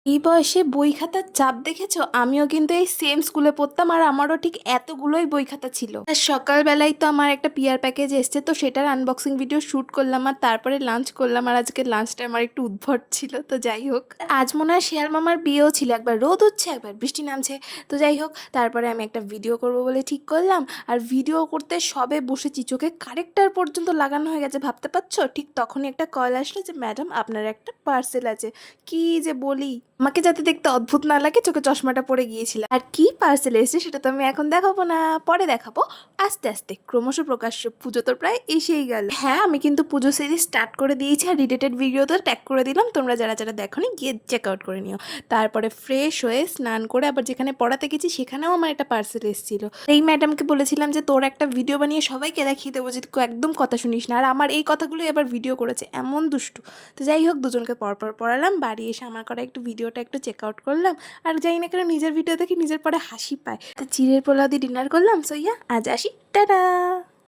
এই বয়সে বই খাতার চাপ দেখেছো? আমিও কিন্তু এই সেম স্কুলে পড়তাম আর আমারও ঠিক এতগুলোই বই খাতা ছিল। আর সকালবেলায় তো আমার একটা পিআর প্যাকেজ এসছে, তো সেটার আনবক্সিং ভিডিও শ্যুট করলাম আর তারপরে লাঞ্চ করলাম। আর আজকে লাঞ্চটা আমার একটু উদ্ভট ছিল, তো যাই হোক। আজ মনে হয় শেয়াল মামার বিয়েও ছিল, একবার রোদ উঠছে একবার বৃষ্টি নামছে। তো যাই হোক, তারপরে আমি একটা ভিডিও করব বলে ঠিক করলাম। আর ভিডিও করতে সবে বসেছি, চোখে কারেক্টার পর্যন্ত লাগানো হয়ে গেছে, ভাবতে পারছো? ঠিক তখনই একটা কল আসলো যে ম্যাডাম আপনার একটা পার্সেল আছে। কি যে বলি, আমাকে যাতে দেখতে অদ্ভুত না লাগে চোখে চশমাটা পরে গিয়েছিলাম। আর কি পার্সেল এসেছে সেটা তো আমি এখন দেখাবো না, পরে দেখাবো আস্তে আস্তে ক্রমশ প্রকাশ্য। পুজো তো প্রায় এসেই গেল। হ্যাঁ, আমি কিন্তু পুজো সিরিজ স্টার্ট করে দিয়েছি আর রিলেটেড ভিডিওতে ট্যাগ করে দিলাম, তোমরা যারা যারা দেখোনি গিয়ে চেক আউট করে নিও। তারপরে ফ্রেশ হয়ে স্নান করে আবার যেখানে পড়াতে গেছি সেখানেও আমার একটা পার্সেল এসেছিল। এই ম্যাডামকে বলেছিলাম যে তোর একটা ভিডিও বানিয়ে সবাইকে দেখিয়ে দেবো, যে তুই একদম কথা শুনিস না। আর আমার এই কথাগুলো এবার ভিডিও করেছে, এমন দুষ্টু। তো যাই হোক, দুজনকে পরপর পড়ালাম, বাড়ি এসে আমার করা একটু ভিডিওটা একটু চেক আউট করলাম। আর জানি না কেন নিজের ভিডিও দেখে নিজের পরে হাসি পায়। তো চিড়ের পোলাও দিয়ে ডিনার করলাম। সো ইয়া, আজ আসি, টাটা।